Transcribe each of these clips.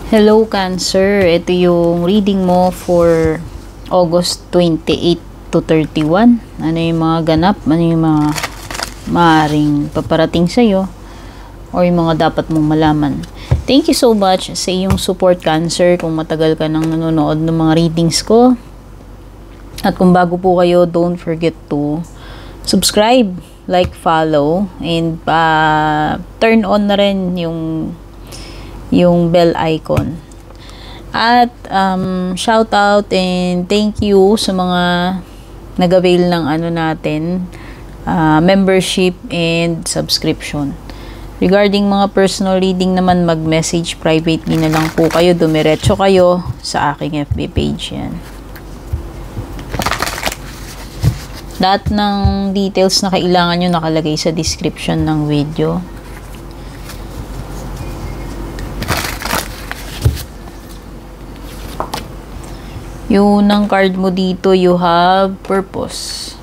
Hello Cancer, ito yung reading mo for August 28 to 31. Ano yung mga ganap, ano yung mga maaaring paparating sa'yo o yung mga dapat mong malaman. Thank you so much sa iyong support Cancer kung matagal ka nang nanonood ng mga readings ko. At kung bago po kayo, don't forget to subscribe, like, follow, and turn on na rin yung bell icon. At shout out and thank you sa mga nag-avail ng membership and subscription. Regarding mga personal reading naman, mag-message privately na lang po kayo, dumiretso kayo sa aking FB page yan. Lahat ng details na kailangan nyo nakalagay sa description ng video. Yung unang card mo dito, you have purpose.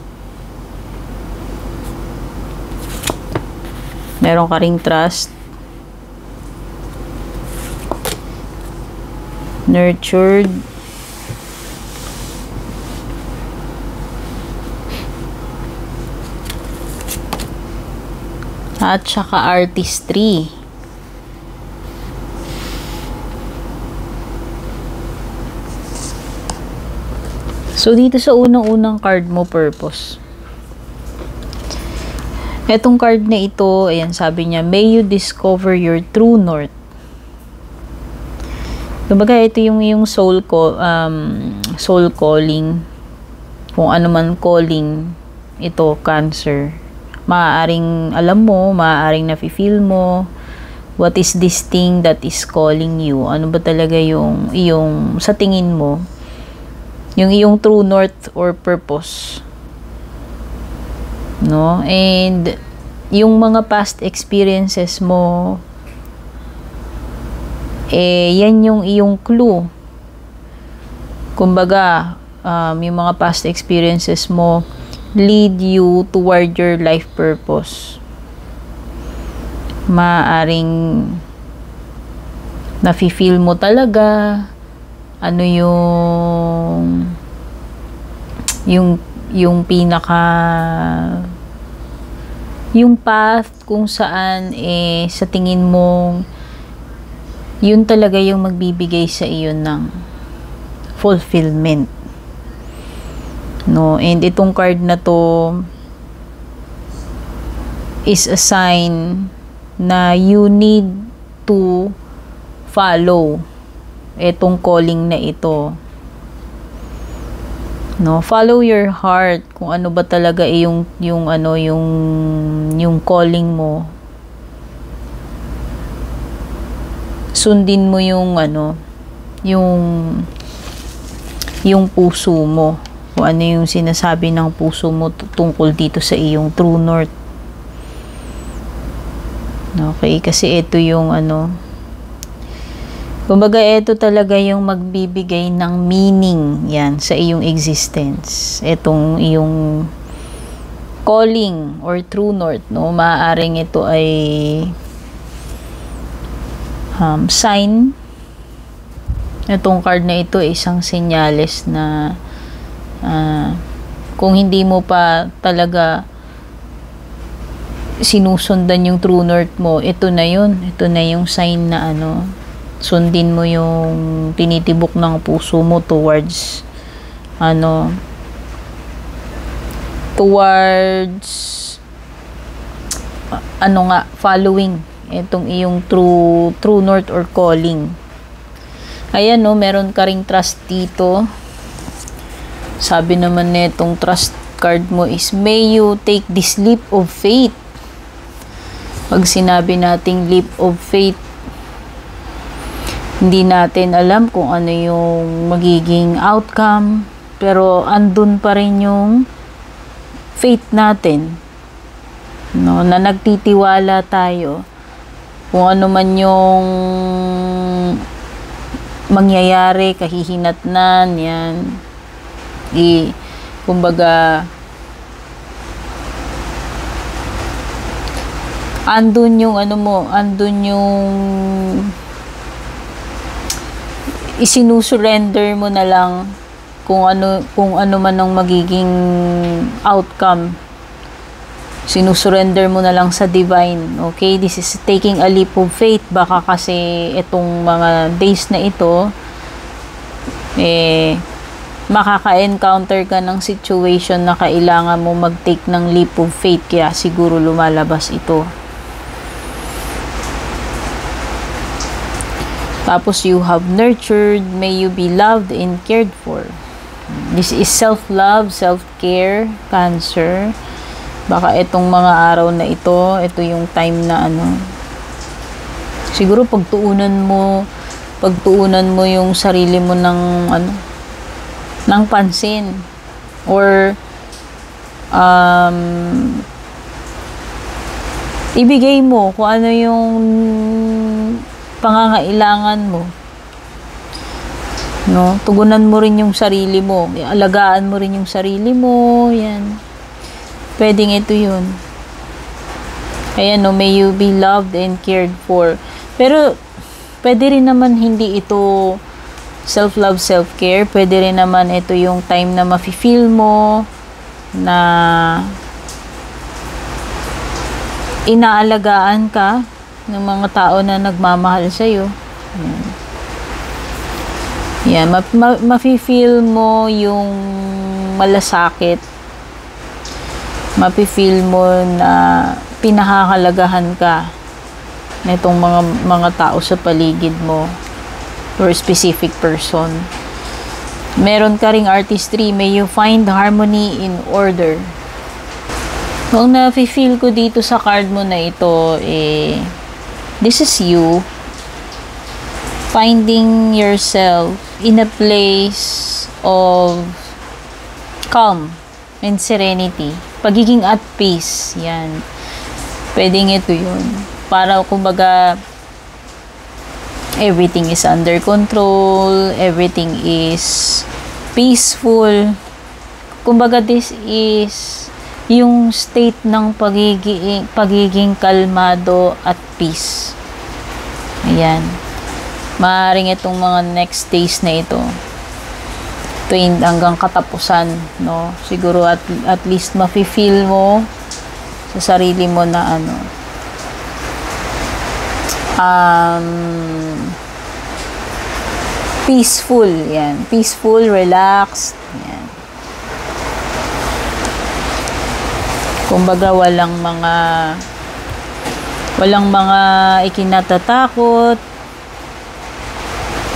Meron ka ring trust. Nurtured. At saka artistry. So, dito sa unang-unang card mo, purpose. Etong card na ito, ayan, sabi niya, may you discover your true north. Kumbaga, ito yung soul calling. Kung ano man calling, ito, Cancer. Maaaring alam mo, maaaring nafe-feel mo, what is this thing that is calling you? Ano ba talaga yung sa tingin mo, yung iyong true north or purpose, no? And yung mga past experiences mo, yan yung iyong clue. Kumbaga, yung mga past experiences mo lead you toward your life purpose. Maaring nafe-feel mo talaga ano yung pinaka yung path kung saan sa tingin mo yun talaga yung magbibigay sa iyo ng fulfillment, no? And itong card na to is a sign na you need to follow etong calling na ito, no? Follow your heart kung ano ba talaga yung calling mo. Sundin mo yung puso mo, kung ano yung sinasabi ng puso mo tungkol dito sa iyong true north. Okay, kasi ito yung kumbaga, ito talaga yung magbibigay ng meaning yan sa iyong existence. Itong iyong calling or true north, no? Maaaring ito ay sign. Itong card na ito ay isang senyales na kung hindi mo pa talaga sinusundan yung true north mo, ito na yun. Ito na yung sign na sundin mo yung tinitibok ng puso mo towards following itong iyong true north or calling. Ayan, no, meron ka ring trust dito. Sabi naman netong trust card mo is, may you take this leap of faith. Pag sinabi nating leap of faith, hindi natin alam kung ano yung magiging outcome, pero andun pa rin yung faith natin, no, na nagtitiwala tayo kung ano man yung mangyayari, kahihinatnan yan, kumbaga andun yung andun yung isinusurrender mo na lang kung ano man ang magiging outcome. Sinusurrender mo na lang sa divine. Okay, this is taking a leap of faith. Baka kasi itong mga days na ito makaka-encounter ka ng situation na kailangan mo mag-take ng leap of faith, kaya siguro lumalabas ito. Tapos you have nurtured, may you be loved and cared for. This is self-love, self-care, Cancer. Baka itong mga araw na ito yung time na siguro pagtuunan mo yung sarili mo ng pansin, or ibigay mo kung ano yung pangangailangan mo, no? Tugunan mo rin yung sarili mo, alagaan mo rin yung sarili mo, yan. Pwedeng ito yun. Ayan, no, may you be loved and cared for. Pero, pwede rin naman hindi ito self-love, self-care. Pwede rin naman ito yung time na mafe-feel mo na inaalagaan ka ng mga tao na nagmamahal sa'yo. Yan. Mafe-feel mo yung malasakit. Mafe-feel mo na pinahahalagahan ka nitong mga tao sa paligid mo, or specific person. Meron ka ring artistry, may you find harmony in order. Kung na-feel ko dito sa card mo na ito, this is you finding yourself in a place of calm and serenity. Pagiging at peace. Yan. Pwedeng ito yun. Para kumbaga, everything is under control, everything is peaceful. Kumbaga, this is yung state ng pagiging kalmado at peace. Ayan. Maaaring itong mga next days na ito, hanggang katapusan, no? Siguro at least mafe-feel mo sa sarili mo na peaceful, yan. Peaceful, relaxed, yan. Kumbaga walang mga ikinatatakot,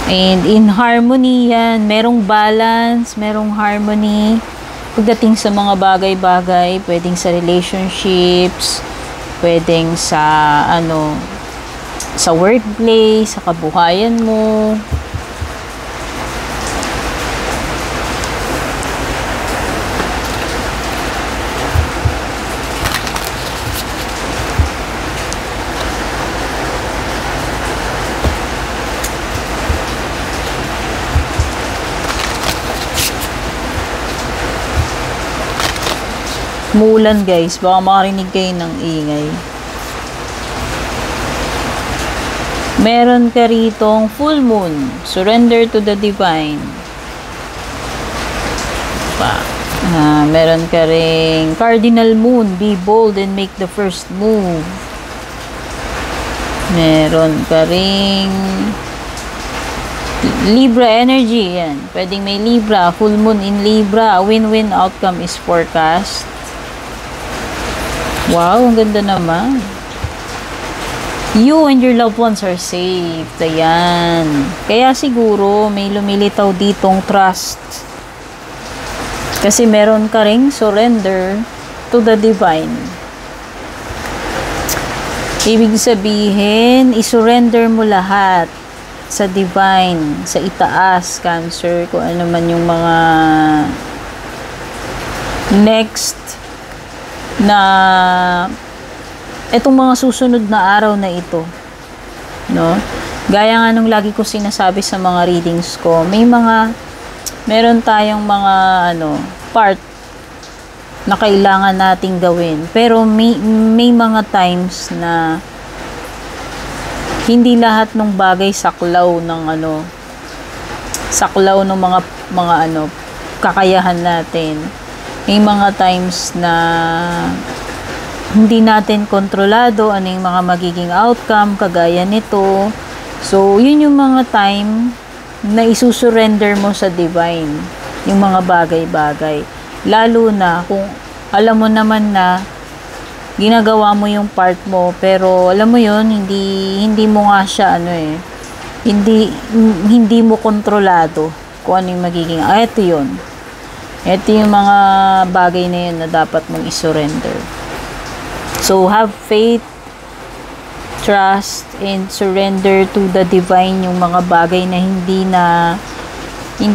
and in harmony, yan. Merong balance, merong harmony pagdating sa mga bagay-bagay, pwedeng sa relationships, pwedeng sa sa workplace, sa kabuhayan mo. Umuulan guys, baka makarinig kayo ng ingay. Meron ka ritong full moon, surrender to the divine. Meron ka ring cardinal moon, be bold and make the first move. Meron ka ring Libra energy, yan. Pwedeng may Libra, full moon in Libra, win-win outcome is forecast. Wow, ang ganda naman. You and your loved ones are safe. Ayan. Kaya siguro may lumilitaw ditong trust. Kasi meron ka ring surrender to the divine. Ibig sabihin, isurrender mo lahat sa divine, sa itaas, Cancer, kung ano man yung mga next na etong mga susunod na araw na ito, no? Gaya nga nung lagi ko sinasabi sa mga readings ko, meron tayong mga part na kailangan nating gawin, pero may mga times na hindi lahat ng bagay saklaw saklaw ng mga ano, kakayahan natin. May mga times na hindi natin kontrolado ano yung mga magiging outcome, kagaya nito. So, yun yung mga time na isusurrender mo sa divine, yung mga bagay-bagay. Lalo na kung alam mo naman na ginagawa mo yung part mo, pero alam mo yun, hindi mo nga siya ano eh, hindi mo kontrolado kung ano yung magiging, ito yun. Ito yung mga bagay na yun na dapat mong isurrender. So, have faith, trust, and surrender to the divine yung mga bagay na hindi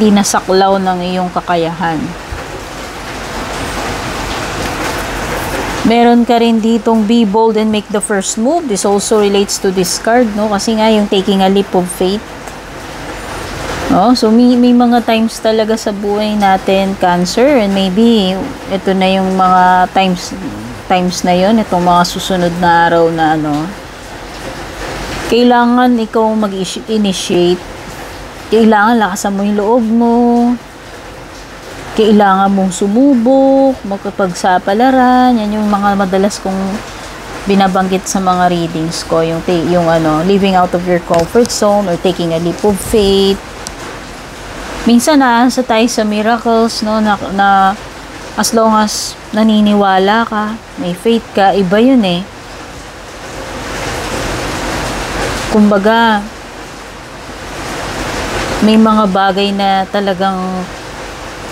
na saklaw ng iyong kakayahan. Meron ka rin ditong be bold and make the first move. This also relates to this card, no? Kasi nga yung taking a leap of faith. No? So, may mga times talaga sa buhay natin, Cancer, and maybe ito na yung mga times na yon, itong mga susunod na araw na ano, kailangan ikaw mag-initiate, kailangan lakasan mo yung loob mo, kailangan mong sumubok, magpapagsapalaran. Yan yung mga madalas kong binabanggit sa mga readings ko, yung ano, living out of your comfort zone or taking a leap of faith. Minsan naasa tayo sa miracles, no, na as long as naniniwala ka, may faith ka, iba yun eh. Kumbaga, may mga bagay na talagang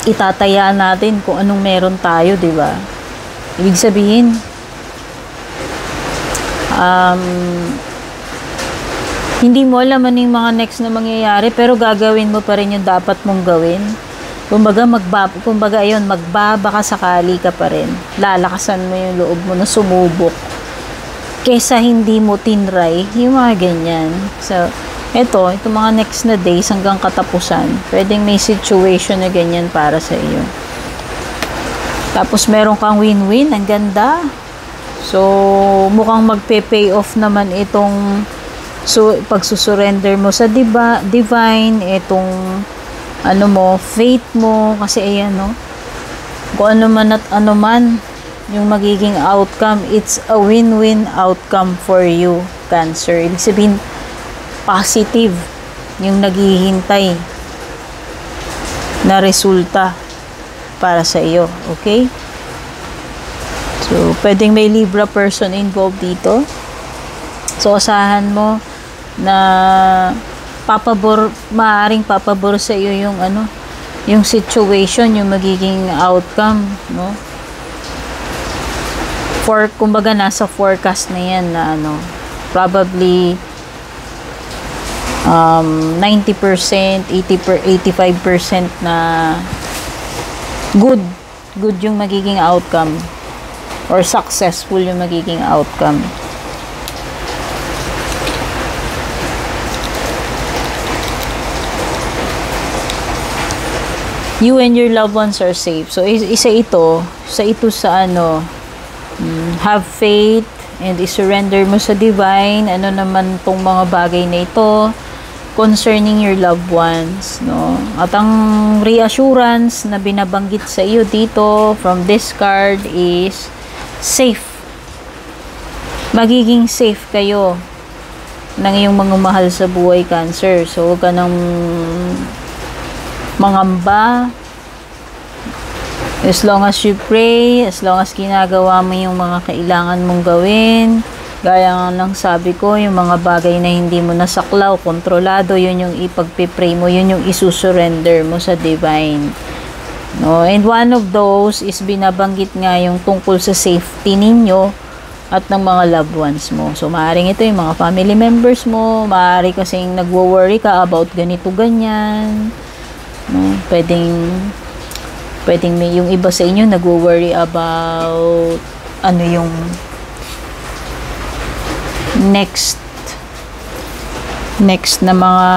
itataya natin kung anong meron tayo, di ba? Ibig sabihin, hindi mo alam ano yung mga next na mangyayari, pero gagawin mo pa rin yung dapat mong gawin. Kumbaga ayun, magbabaka sakali ka pa rin. Lalakasan mo yung loob mo na sumubok kesa hindi mo tinry, yung mga ganyan. So, itong mga next na days hanggang katapusan, pwedeng may situation na ganyan para sa iyo. Tapos meron kang win-win, ang ganda. So, mukhang magpe-pay off naman itong pagsusurrender mo sa divine, itong ano mo, faith mo, kasi ayan, no, kung ano man at ano man yung magiging outcome, it's a win-win outcome for you, Cancer. Ibig sabihin, positive yung naghihintay na resulta para sa iyo, okay? So, pwedeng may Libra person involved dito. So, asahan mo na maaaring papabor sa iyo yung ano, yung situation, yung magiging outcome, no? Kumbaga nasa forecast na yan na ano, probably 90%, 85% na good yung magiging outcome or successful yung magiging outcome. You and your loved ones are safe. So, isa ito sa ano, have faith and i-surrender mo sa divine. Ano naman tong mga bagay na ito concerning your loved ones, no? At ang reassurance na binabanggit sa iyo dito from this card is safe. Magiging safe kayo ng iyong mga mahal sa buhay, Cancer. So, huwag ka nang mangamba. As long as you pray, as long as ginagawa mo yung mga kailangan mong gawin, gaya nga ng sabi ko, yung mga bagay na hindi mo nasaklaw, kontrolado, yun yung ipagpipray mo, yun yung isusurrender mo sa divine. No? And one of those is binabanggit nga yung tungkol sa safety ninyo at ng mga loved ones mo. So, maaaring ito yung mga family members mo, maaari kasing nagwo-worry ka about ganito, ganyan. No? Pwedeng may yung iba sa inyo nagwo-worry about ano yung next na mga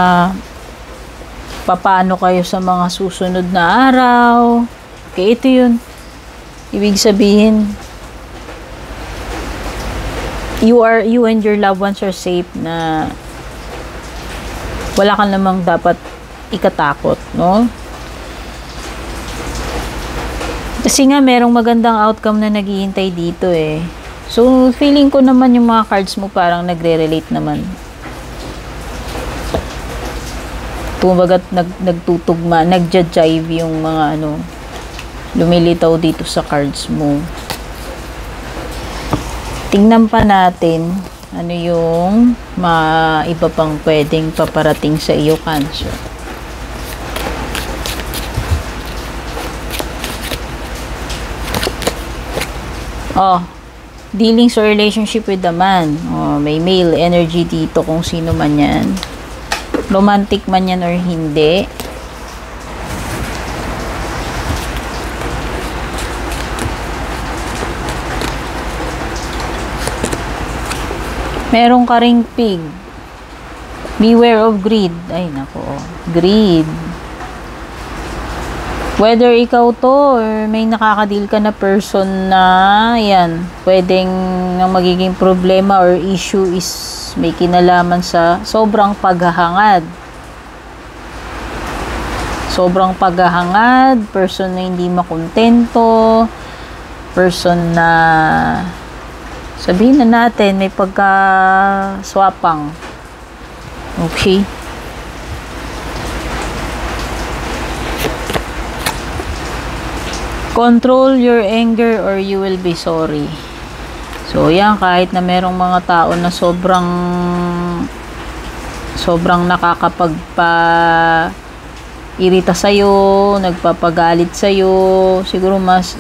papaano kayo sa mga susunod na araw. Okay, ito yun. Ibig sabihin, you and your loved ones are safe, na wala ka namang dapat ikatakot, no? Kasi nga merong magandang outcome na naghihintay dito eh. So feeling ko naman yung mga cards mo parang nagre-relate naman. Kumbaga nagtutugma, nagja-jive yung mga ano lumilitaw dito sa cards mo. Tingnan pa natin ano yung iba pang pwedeng paparating sa iyo, Cancer. Oh, dealings or relationship with a man. Oh, may male energy dito kung sino man yan. Romantic man yan or hindi. Meron ka ring pig. Beware of greed. Ay, nako. Greed. Whether ikaw to or may nakakadil ka na person na yan, pwedeng ang magiging problema or issue is may kinalaman sa sobrang paghahangad. Sobrang paghahangad, person na hindi makontento, person na sabihin na natin may pagka-swapang. Okay? Control your anger or you will be sorry. So, yan, kahit na merong mga tao na sobrang nakakapagpa-irita sa'yo, nagpapagalit sa'yo, siguro mas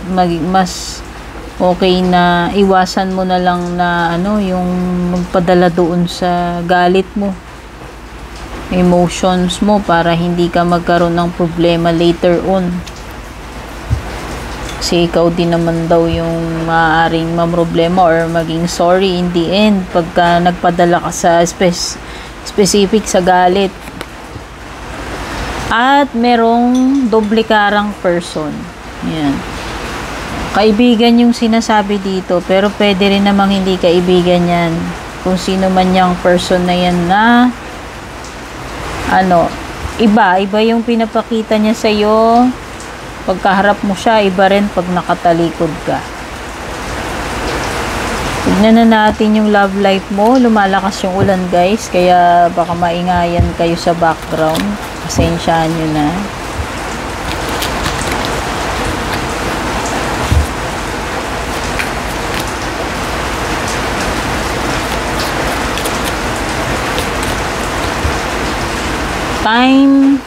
okay na iwasan mo na lang na yung magpadala doon sa galit mo, emotions mo, para hindi ka magkaroon ng problema later on. Kasi ikaw din naman daw yung maaaring mamroblema or maging sorry in the end pagka nagpadala ka sa specific sa galit. At merong doble karang person. Yan. Kaibigan yung sinasabi dito, pero pwede rin namang hindi kaibigan yan. Kung sino man yung person na yan na iba yung pinapakita niya sa'yo. Pagkaharap mo siya, iba rin pag nakatalikod ka. Tignan na natin yung love life mo. Lumalakas yung ulan, guys. Kaya baka maingayan kayo sa background. Pasensyaan nyo na. Time.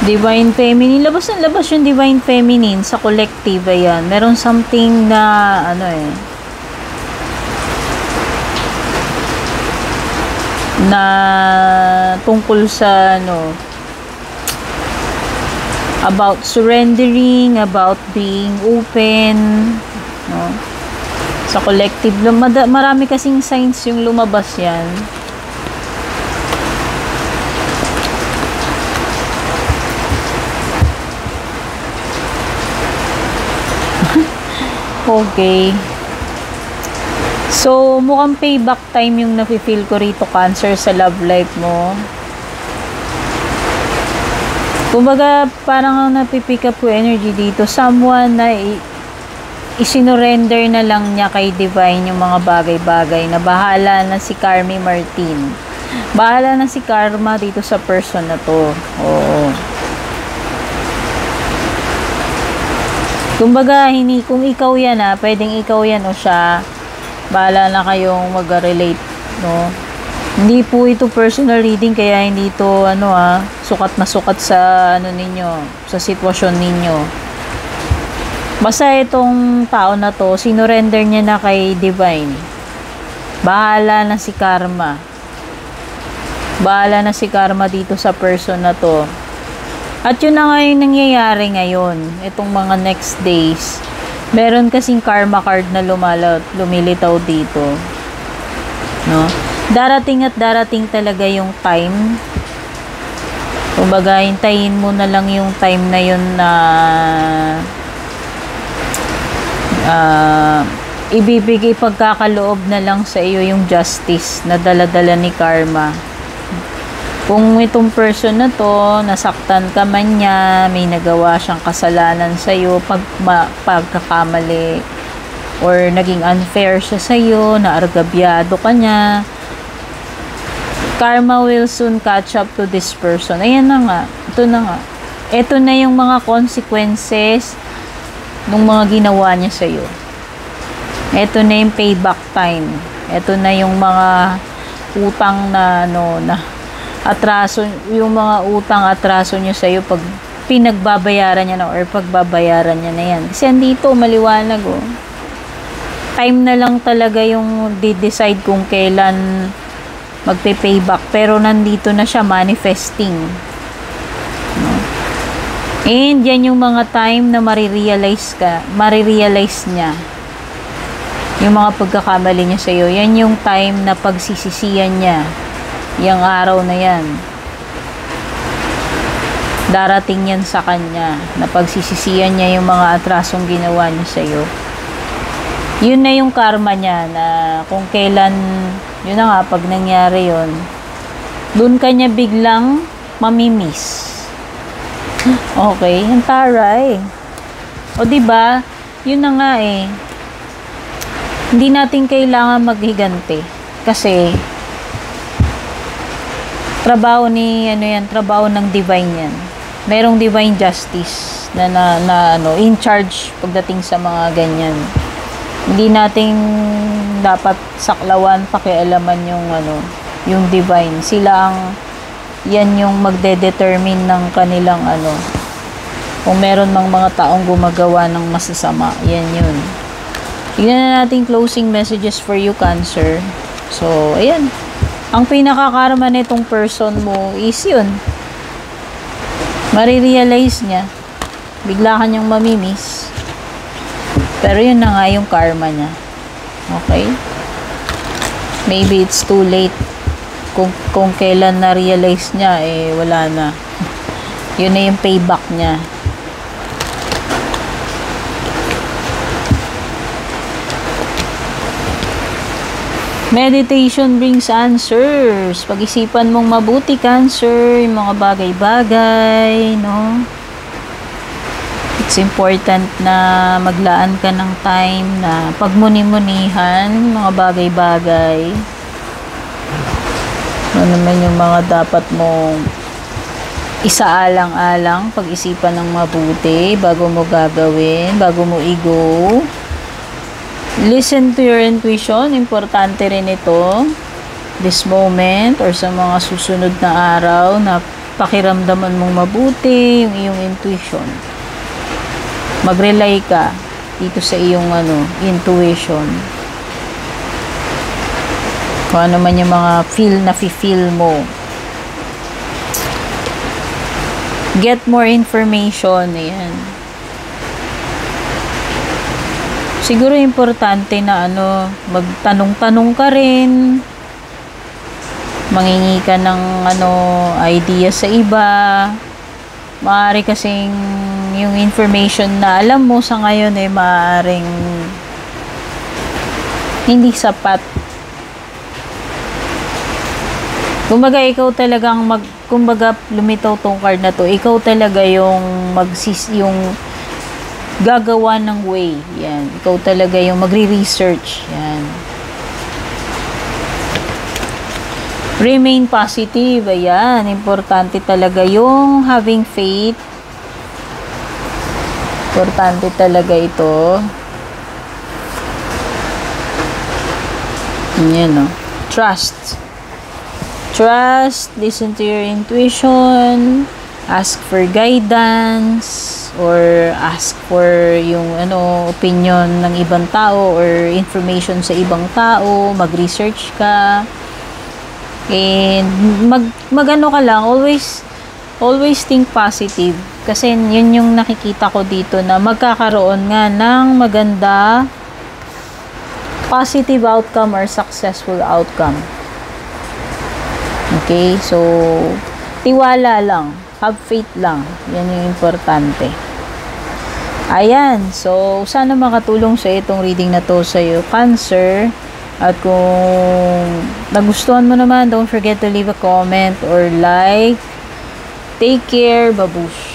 Divine Feminine. Labas yung Divine Feminine sa collective. Ayan. Meron something na na tungkol sa about surrendering, about being open, sa collective. Marami kasing signs yung lumabas yan. Okay. So, mukhang payback time yung nafe-feel ko rito, Cancer, sa love life mo. Kumbaga, parang napipick up ko energy dito. Someone na isinorender na lang niya kay Divine yung mga bagay-bagay na bahala na si Carmi Martin. Bahala na si Karma dito sa person na to. Oo. Kumbaga, kung ikaw yan pwedeng ikaw yan o siya, bahala na kayong mag-relate, no? Hindi po ito personal reading, kaya hindi ito, sukat na sukat sa, ninyo, sa sitwasyon ninyo. Basta itong tao na to, sinurrender niya na kay Divine. Bahala na si Karma. Bahala na si Karma dito sa person na to. At yun na nga yung nangyayari ngayon, itong mga next days. Meron kasing karma card na lumilitaw dito. No? Darating at darating talaga yung time. Kumbaga, hintayin mo na lang yung time na yun na ibibigay pagkakaloob na lang sa iyo yung justice na dala-dala ni Karma. Kung itong person na to, nasaktan ka man niya, may nagawa siyang kasalanan sa'yo, pagkakamali, or naging unfair siya sa'yo, naargabyado ka niya, karma will soon catch up to this person. Ayan na nga. Ito na nga. Ito na yung mga consequences ng mga ginawa niya sa'yo. Ito na yung payback time. Ito na yung mga utang na atraso, yung mga utang atraso niya sa'yo pag pinagbabayaran niya na or pagbabayaran niya na yan. Kasi andito, maliwanag oh. Time na lang talaga yung di-decide kung kailan magpe-payback. Pero nandito na siya manifesting. No? And yan yung mga time na marirealize niya. Yung mga pagkakamali niya sa'yo. Yan yung time na pagsisisiyan niya. Yung araw na yan. Darating yan sa kanya. Na pagsisisiyan niya yung mga atrasong ginawa niya sa'yo. Yun na yung karma niya na kung kailan, yun na nga, pag nangyari yun, dun ka niya biglang mamimiss. Okay, ang taray. O diba, yun na nga eh. Hindi natin kailangan maghiganti. Kasi, trabaho ng divine yan. Merong divine justice na in charge pagdating sa mga ganyan. Hindi nating dapat saklawan, pakialaman yung divine. Sila yan yung magde-determine ng kanilang kung meron mang mga taong gumagawa ng masasama, yan yun. Tignan na natin closing messages for you, Cancer. So, ayan. Ang pinakakarma nitong person mo is yun. Marirealize niya. Bigla ka niyang mamimiss. Pero yun na nga yung karma niya. Okay? Maybe it's too late. Kung kailan na-realize niya, wala na. Yun na yung payback niya. Meditation brings answers. Pag-isipan mong mabuti, Cancer, yung mga bagay-bagay, no? It's important na maglaan ka ng time na pagmuni-munihan, mga bagay-bagay. Ano naman yung mga dapat mong isaalang-alang, pag-isipan ng mabuti, bago mo gagawin, bago mo i-go. Listen to your intuition. Importante rin ito. This moment or sa mga susunod na araw na pakiramdaman mong mabuti yung iyong intuition. Mag-rely ka dito sa iyong intuition. Kung ano man yung mga feel mo. Get more information. Ayan. Siguro importante na magtanong-tanong ka rin. Mangingi ka ng idea sa iba. Maaari kasing yung information na alam mo sa ngayon maaaring hindi sapat. Kumbaga ikaw talagang kumbaga lumitaw tong card na to. Ikaw talaga yung yung gagawa ng way. Yan. Ikaw talaga yung magre-research. Yan. Remain positive. Ayan. Importante talaga yung having faith. Importante talaga ito. Yan, no? Trust. Trust. Listen to your intuition. Ask for guidance. Or ask for yung opinion ng ibang tao or information sa ibang tao, mag-research ka. And mag-ano ka lang, always think positive kasi yun yung nakikita ko dito na magkakaroon nga ng maganda positive outcome or successful outcome. Okay, so tiwala lang. Have faith lang. Yan yung importante. Ayan. So, sana makatulong sa itong reading na to sa iyo, Cancer. At kung nagustuhan mo naman, don't forget to leave a comment or like. Take care, babush!